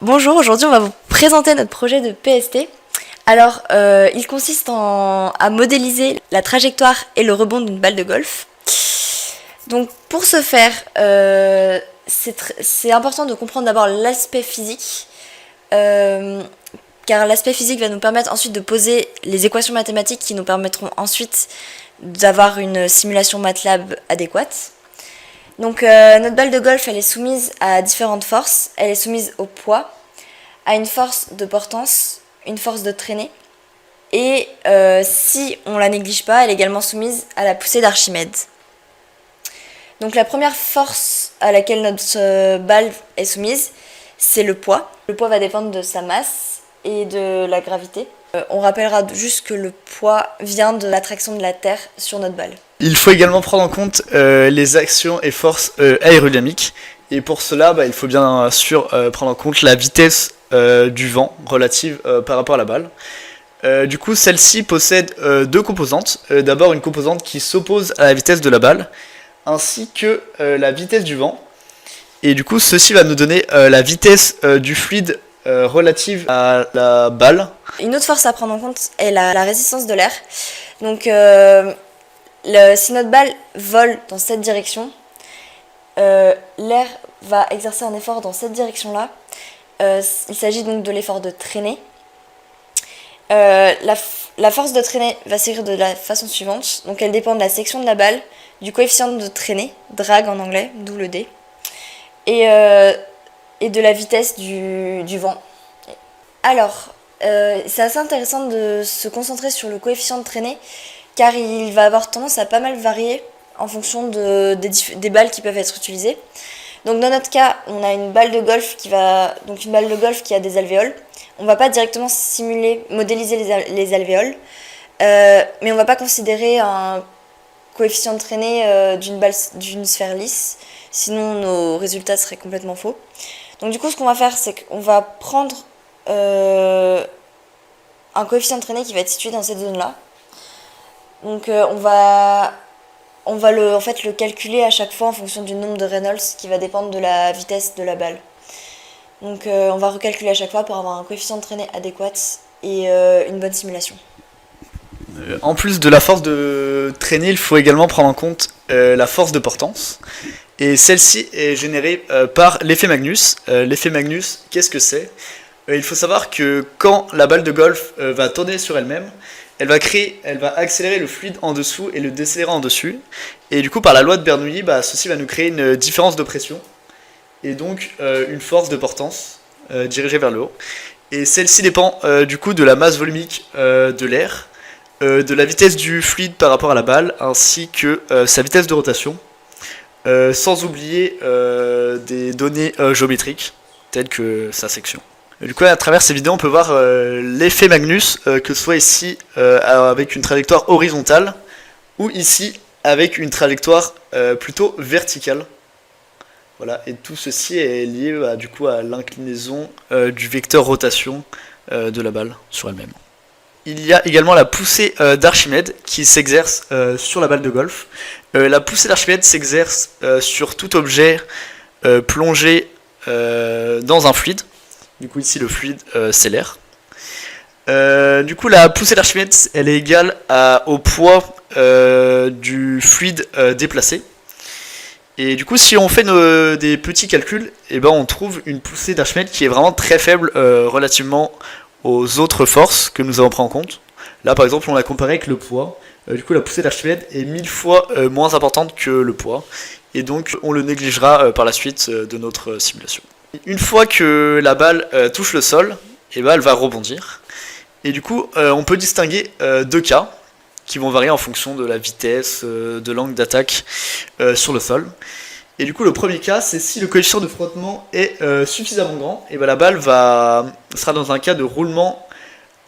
Bonjour, aujourd'hui on va vous présenter notre projet de PST. Alors, il consiste à modéliser la trajectoire et le rebond d'une balle de golf. Donc pour ce faire, c'est important de comprendre d'abord l'aspect physique, car l'aspect physique va nous permettre ensuite de poser les équations mathématiques qui nous permettront ensuite d'avoir une simulation MATLAB adéquate. Donc notre balle de golf, elle est soumise à différentes forces. Elle est soumise au poids, à une force de portance, une force de traînée. Et si on la néglige pas, elle est également soumise à la poussée d'Archimède. Donc la première force à laquelle notre balle est soumise, c'est le poids. Le poids va dépendre de sa masse et de la gravité. On rappellera juste que le poids vient de l'attraction de la Terre sur notre balle. Il faut également prendre en compte les actions et forces aérodynamiques. Et pour cela, il faut bien sûr prendre en compte la vitesse du vent relative par rapport à la balle. Du coup, celle-ci possède deux composantes. D'abord, une composante qui s'oppose à la vitesse de la balle, ainsi que la vitesse du vent. Et du coup, ceci va nous donner la vitesse du fluide relative à la balle. Une autre force à prendre en compte est la résistance de l'air. Donc, si notre balle vole dans cette direction, l'air va exercer un effort dans cette direction-là. Il s'agit donc de l'effort de traînée. La force de traînée va s'écrire de la façon suivante. Donc elle dépend de la section de la balle, du coefficient de traînée, drag en anglais, d'où le D, et de la vitesse du vent. Alors, c'est assez intéressant de se concentrer sur le coefficient de traînée, car il va avoir tendance à pas mal varier en fonction des balles qui peuvent être utilisées. Donc dans notre cas, on a une balle de golf qui a des alvéoles. On ne va pas directement modéliser les alvéoles, mais on ne va pas considérer un coefficient de traînée d'une sphère lisse, sinon nos résultats seraient complètement faux. Donc du coup, ce qu'on va faire, c'est qu'on va prendre un coefficient de traînée qui va être situé dans cette zone-là. Donc on va le calculer à chaque fois en fonction du nombre de Reynolds qui va dépendre de la vitesse de la balle. Donc on va recalculer à chaque fois pour avoir un coefficient de traînée adéquat et une bonne simulation. En plus de la force de traînée, il faut également prendre en compte la force de portance. Et celle-ci est générée par l'effet Magnus. L'effet Magnus, qu'est-ce que c'est ? Il faut savoir que quand la balle de golf va tourner sur elle-même, elle va accélérer le fluide en dessous et le décélérer en dessus. Et du coup, par la loi de Bernoulli, ceci va nous créer une différence de pression et donc une force de portance dirigée vers le haut. Et celle-ci dépend du coup de la masse volumique de l'air, de la vitesse du fluide par rapport à la balle, ainsi que sa vitesse de rotation, sans oublier des données géométriques telles que sa section. Du coup, à travers ces vidéos, on peut voir l'effet Magnus, que ce soit ici avec une trajectoire horizontale, ou ici avec une trajectoire plutôt verticale. Voilà, et tout ceci est lié du coup à l'inclinaison du vecteur rotation de la balle sur elle-même. Il y a également la poussée d'Archimède qui s'exerce sur la balle de golf. La poussée d'Archimède s'exerce sur tout objet plongé dans un fluide. Du coup ici le fluide c'est l'air. Du coup la poussée d'Archimède elle est égale au poids du fluide déplacé. Et du coup si on fait des petits calculs, on trouve une poussée d'Archimède qui est vraiment très faible relativement aux autres forces que nous avons pris en compte. Là par exemple on l'a comparé avec le poids. Du coup la poussée d'Archimède est 1000 fois moins importante que le poids. Et donc on le négligera par la suite de notre simulation. Une fois que la balle touche le sol, elle va rebondir. Et du coup, on peut distinguer deux cas qui vont varier en fonction de la vitesse, de l'angle d'attaque sur le sol. Et du coup, le premier cas, c'est si le coefficient de frottement est suffisamment grand, et la balle sera dans un cas de roulement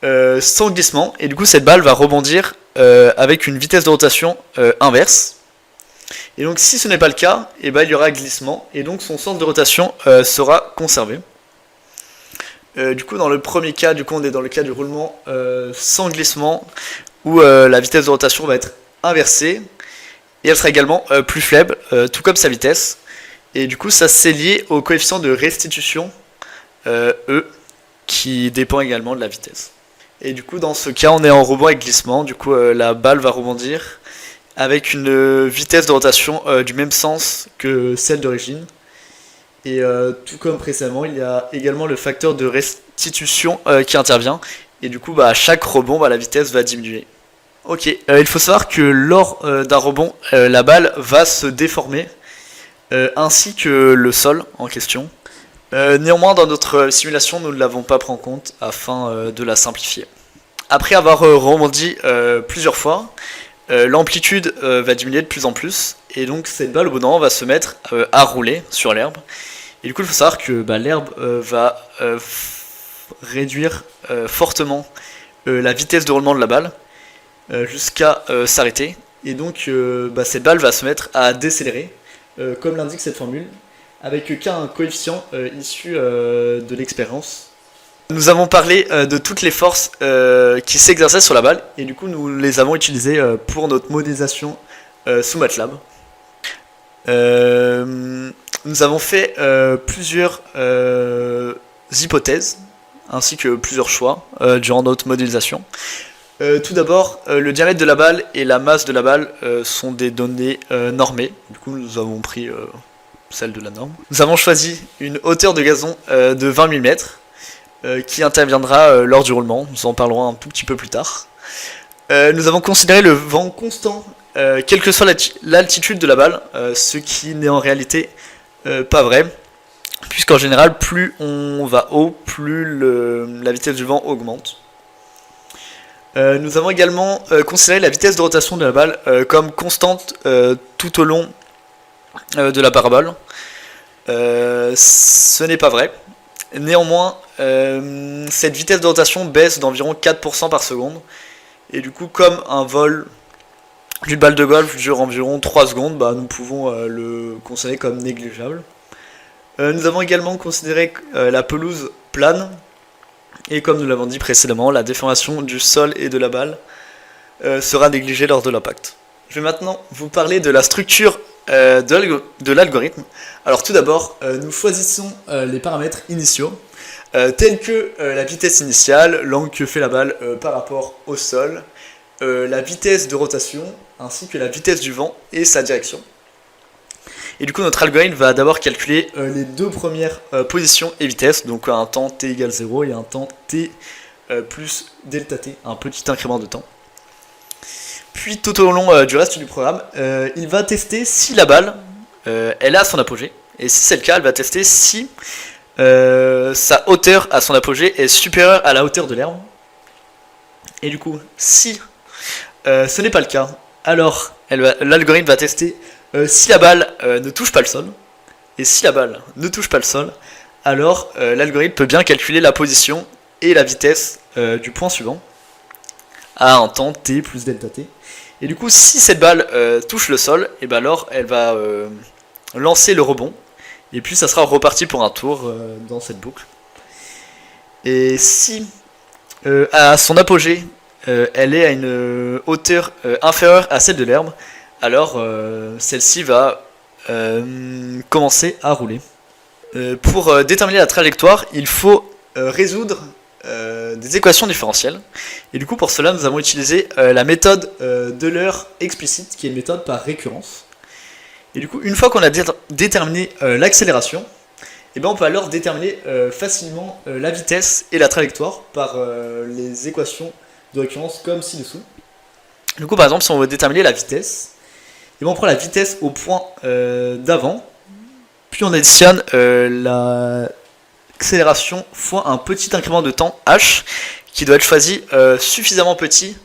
sans glissement. Et du coup, cette balle va rebondir avec une vitesse de rotation inverse. Et donc si ce n'est pas le cas, il y aura glissement et donc son sens de rotation sera conservé. Du coup dans le premier cas, on est dans le cas du roulement sans glissement où la vitesse de rotation va être inversée et elle sera également plus faible, tout comme sa vitesse. Et du coup ça c'est lié au coefficient de restitution E, qui dépend également de la vitesse. Et du coup, dans ce cas, on est en rebond avec glissement. Du coup, la balle va rebondir avec une vitesse de rotation du même sens que celle d'origine. Et tout comme précédemment, il y a également le facteur de restitution qui intervient. Et du coup, à chaque rebond, la vitesse va diminuer. Ok, il faut savoir que lors d'un rebond, la balle va se déformer, ainsi que le sol en question. Néanmoins, dans notre simulation, nous ne l'avons pas pris en compte afin de la simplifier. Après avoir rebondi plusieurs fois, l'amplitude va diminuer de plus en plus, et donc cette balle au bout d'un moment va se mettre à rouler sur l'herbe. Et du coup, il faut savoir que l'herbe va réduire fortement la vitesse de roulement de la balle jusqu'à s'arrêter. Et donc, cette balle va se mettre à décélérer, comme l'indique cette formule, avec qu'un coefficient issu de l'expérience. Nous avons parlé de toutes les forces qui s'exerçaient sur la balle, et du coup nous les avons utilisées pour notre modélisation sous MATLAB. Nous avons fait plusieurs hypothèses, ainsi que plusieurs choix durant notre modélisation. Tout d'abord, le diamètre de la balle et la masse de la balle sont des données normées. Du coup, nous avons pris celle de la norme. Nous avons choisi une hauteur de gazon de 20 mm qui interviendra lors du roulement. Nous en parlerons un tout petit peu plus tard. Nous avons considéré le vent constant, quelle que soit l'altitude de la balle, ce qui n'est en réalité pas vrai, puisqu'en général, plus on va haut, plus la vitesse du vent augmente. Nous avons également considéré la vitesse de rotation de la balle comme constante tout au long de la parabole. Ce n'est pas vrai. Néanmoins, cette vitesse de rotation baisse d'environ 4% par seconde. Et du coup, comme un vol d'une balle de golf dure environ 3 secondes, nous pouvons le considérer comme négligeable. Nous avons également considéré la pelouse plane. Et comme nous l'avons dit précédemment, la déformation du sol et de la balle sera négligée lors de l'impact. Je vais maintenant vous parler de la structure de l'algorithme. Alors tout d'abord, nous choisissons les paramètres initiaux, tels que la vitesse initiale, l'angle que fait la balle par rapport au sol, la vitesse de rotation, ainsi que la vitesse du vent et sa direction. Et du coup, notre algorithme va d'abord calculer les deux premières positions et vitesses, donc un temps t égale 0 et un temps t plus delta t, un petit incrément de temps. Puis tout au long du reste du programme, il va tester si la balle elle est à son apogée, et si c'est le cas, elle va tester si sa hauteur à son apogée est supérieure à la hauteur de l'herbe. Et du coup, si ce n'est pas le cas, alors l'algorithme va tester si la balle ne touche pas le sol. Et si la balle ne touche pas le sol, alors l'algorithme peut bien calculer la position et la vitesse du point suivant à un temps t plus delta t. Et du coup, si cette balle touche le sol, et alors elle va lancer le rebond. Et puis ça sera reparti pour un tour dans cette boucle. Et si à son apogée, elle est à une hauteur inférieure à celle de l'herbe, alors celle-ci va commencer à rouler. Pour déterminer la trajectoire, il faut résoudre des équations différentielles. Et du coup, pour cela, nous avons utilisé la méthode de l'heure explicite, qui est une méthode par récurrence. Et du coup, une fois qu'on a déterminé l'accélération, on peut alors déterminer facilement la vitesse et la trajectoire par les équations de récurrence comme ci-dessous. Du coup, par exemple, si on veut déterminer la vitesse, on prend la vitesse au point d'avant, puis on additionne l'accélération fois un petit incrément de temps h, qui doit être choisi suffisamment petit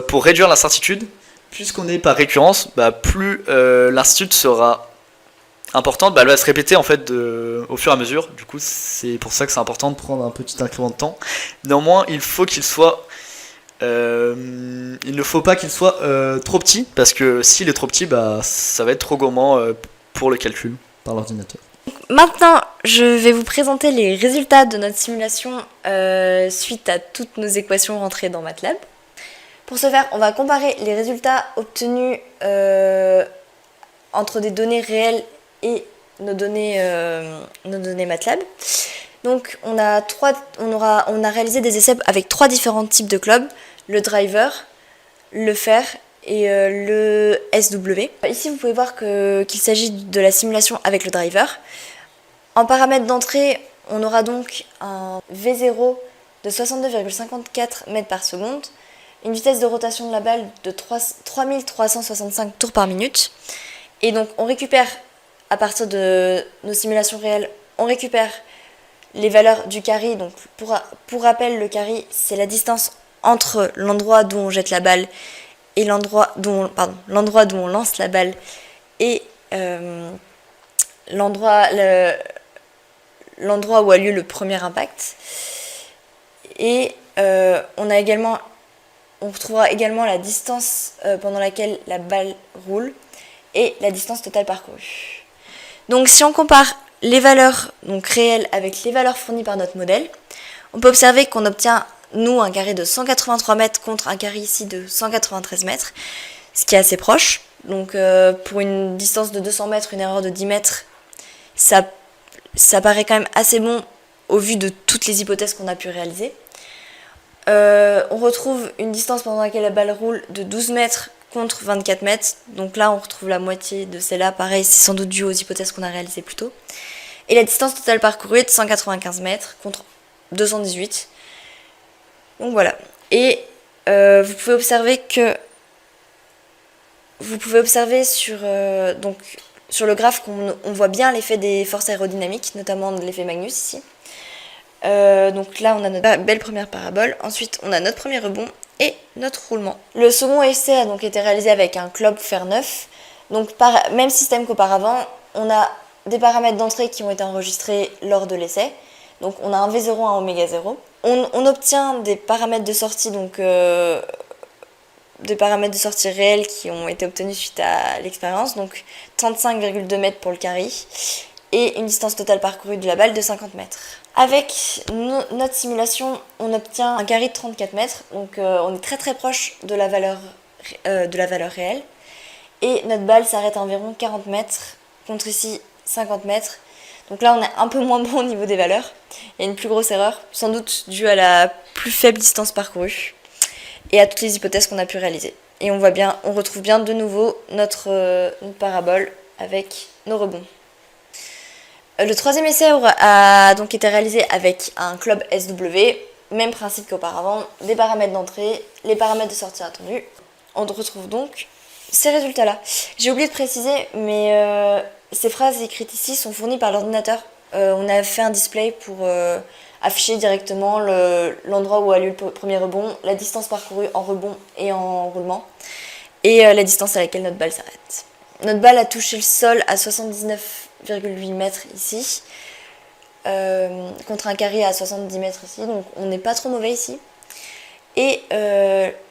pour réduire l'incertitude. Puisqu'on est par récurrence, plus l'incertitude sera importante, elle va se répéter en fait au fur et à mesure. Du coup, c'est pour ça que c'est important de prendre un petit incrément de temps. Néanmoins, il faut qu'il soit il ne faut pas qu'il soit trop petit, parce que s'il est trop petit, ça va être trop gourmand pour le calcul par l'ordinateur. Maintenant, je vais vous présenter les résultats de notre simulation suite à toutes nos équations rentrées dans MATLAB. Pour ce faire, on va comparer les résultats obtenus entre des données réelles et nos données MATLAB. Donc on a réalisé des essais avec 3 différents types de clubs, le driver, le fer et le SW. Ici vous pouvez voir qu'il s'agit de la simulation avec le driver. En paramètres d'entrée, on aura donc un V0 de 62,54 mètres par seconde, une vitesse de rotation de la balle de 3365 tours par minute. Et donc on récupère, à partir de nos simulations réelles, on récupère les valeurs du carry. Donc pour rappel, le carry, c'est la distance entre l'endroit d'où on jette la balle et l'endroit d'où on lance la balle et l'endroit où a lieu le premier impact. Et on retrouvera également la distance pendant laquelle la balle roule et la distance totale parcourue. Donc si on compare les valeurs donc réelles avec les valeurs fournies par notre modèle, on peut observer qu'on obtient, nous, un carré de 183 mètres contre un carré ici de 193 mètres, ce qui est assez proche. Donc pour une distance de 200 mètres, une erreur de 10 mètres, ça paraît quand même assez bon au vu de toutes les hypothèses qu'on a pu réaliser. On retrouve une distance pendant laquelle la balle roule de 12 mètres contre 24 mètres. Donc là, on retrouve la moitié de celle-là. Pareil, c'est sans doute dû aux hypothèses qu'on a réalisées plus tôt. Et la distance totale parcourue est de 195 mètres contre 218. Donc voilà. Et vous pouvez observer sur le graphe qu'on voit bien l'effet des forces aérodynamiques, notamment de l'effet Magnus ici. Donc là, on a notre belle première parabole. Ensuite, on a notre premier rebond et notre roulement. Le second essai a donc été réalisé avec un club fer neuf. Donc même système qu'auparavant, on a des paramètres d'entrée qui ont été enregistrés lors de l'essai. Donc on a un V0, un oméga 0. On obtient des paramètres de sortie, donc des paramètres de sortie réels qui ont été obtenus suite à l'expérience. Donc 35,2 mètres pour le carry et une distance totale parcourue de la balle de 50 mètres. Avec notre simulation, on obtient un carry de 34 mètres, donc on est très très proche de la valeur réelle. Et notre balle s'arrête à environ 40 mètres, contre ici 50 mètres. Donc là, on est un peu moins bon au niveau des valeurs. Il y a une plus grosse erreur, sans doute due à la plus faible distance parcourue et à toutes les hypothèses qu'on a pu réaliser. Et on retrouve bien de nouveau notre parabole avec nos rebonds. Le troisième essai a donc été réalisé avec un club SW, même principe qu'auparavant, des paramètres d'entrée, les paramètres de sortie attendus. On retrouve donc ces résultats-là. J'ai oublié de préciser, mais ces phrases écrites ici sont fournies par l'ordinateur. On a fait un display pour afficher directement l'endroit où a lieu le premier rebond, la distance parcourue en rebond et en roulement, et la distance à laquelle notre balle s'arrête. Notre balle a touché le sol à 79,8 mètres ici, contre un carré à 70 mètres ici, donc on n'est pas trop mauvais ici. Et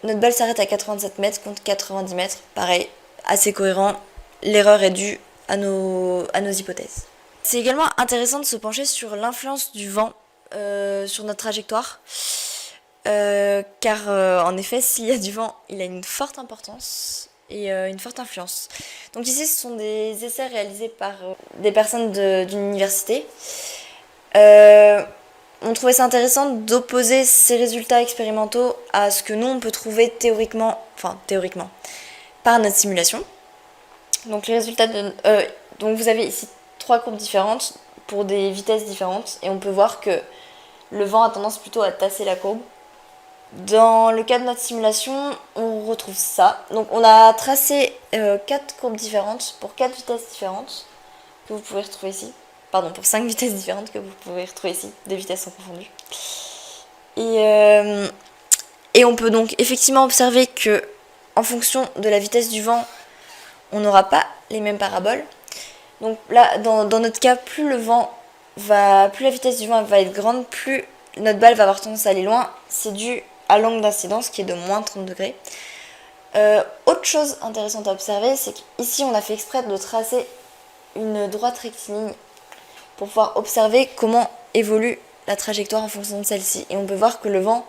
notre balle s'arrête à 87 mètres contre 90 mètres, pareil, assez cohérent. L'erreur est due à nos hypothèses. C'est également intéressant de se pencher sur l'influence du vent sur notre trajectoire, car en effet, s'il y a du vent, il a une forte importance et une forte influence. Donc ici, ce sont des essais réalisés par des personnes d'une université. On trouvait ça intéressant d'opposer ces résultats expérimentaux à ce que nous, on peut trouver théoriquement, par notre simulation. Donc les résultats donc vous avez ici 3 courbes différentes pour des vitesses différentes, et on peut voir que le vent a tendance plutôt à tasser la courbe. Dans le cas de notre simulation, on retrouve ça. Donc on a tracé 4 courbes différentes pour 4 vitesses différentes que vous pouvez retrouver ici. Pardon, pour 5 vitesses différentes que vous pouvez retrouver ici. Des vitesses sont confondues. Et on peut donc effectivement observer que en fonction de la vitesse du vent, on n'aura pas les mêmes paraboles. Donc là, dans notre cas, plus la vitesse du vent va être grande, plus notre balle va avoir tendance à aller loin. C'est dû à l'angle d'incidence qui est de moins 30 degrés. Autre chose intéressante à observer, c'est qu'ici on a fait exprès de tracer une droite rectiligne pour pouvoir observer comment évolue la trajectoire en fonction de celle-ci. Et on peut voir que le vent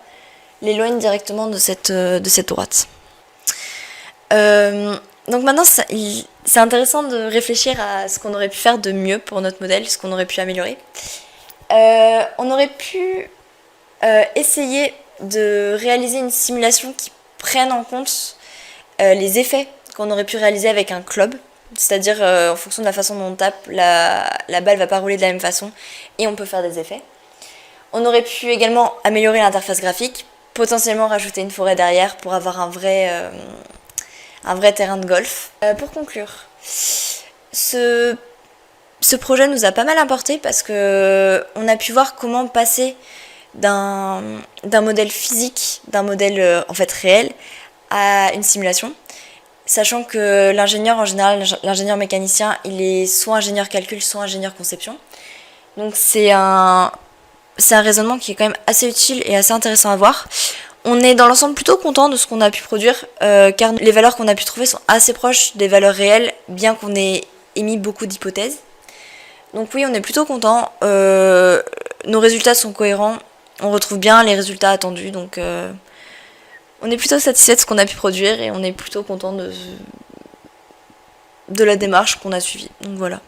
l'éloigne directement de cette droite. Donc maintenant, c'est intéressant de réfléchir à ce qu'on aurait pu faire de mieux pour notre modèle, ce qu'on aurait pu améliorer. On aurait pu essayer de réaliser une simulation qui prenne en compte les effets qu'on aurait pu réaliser avec un club. C'est-à-dire, en fonction de la façon dont on tape, la balle va pas rouler de la même façon et on peut faire des effets. On aurait pu également améliorer l'interface graphique, potentiellement rajouter une forêt derrière pour avoir un vrai terrain de golf. Pour conclure, ce projet nous a pas mal importé parce que on a pu voir comment passer d'un modèle physique, d'un modèle en fait réel, à une simulation. Sachant que l'ingénieur, en général, l'ingénieur mécanicien, il est soit ingénieur calcul, soit ingénieur conception. Donc c'est un raisonnement qui est quand même assez utile et assez intéressant à voir. On est dans l'ensemble plutôt content de ce qu'on a pu produire, car les valeurs qu'on a pu trouver sont assez proches des valeurs réelles, bien qu'on ait émis beaucoup d'hypothèses. Donc oui, on est plutôt content. Nos résultats sont cohérents. On retrouve bien les résultats attendus, donc on est plutôt satisfait de ce qu'on a pu produire et on est plutôt content de la démarche qu'on a suivie. Donc voilà.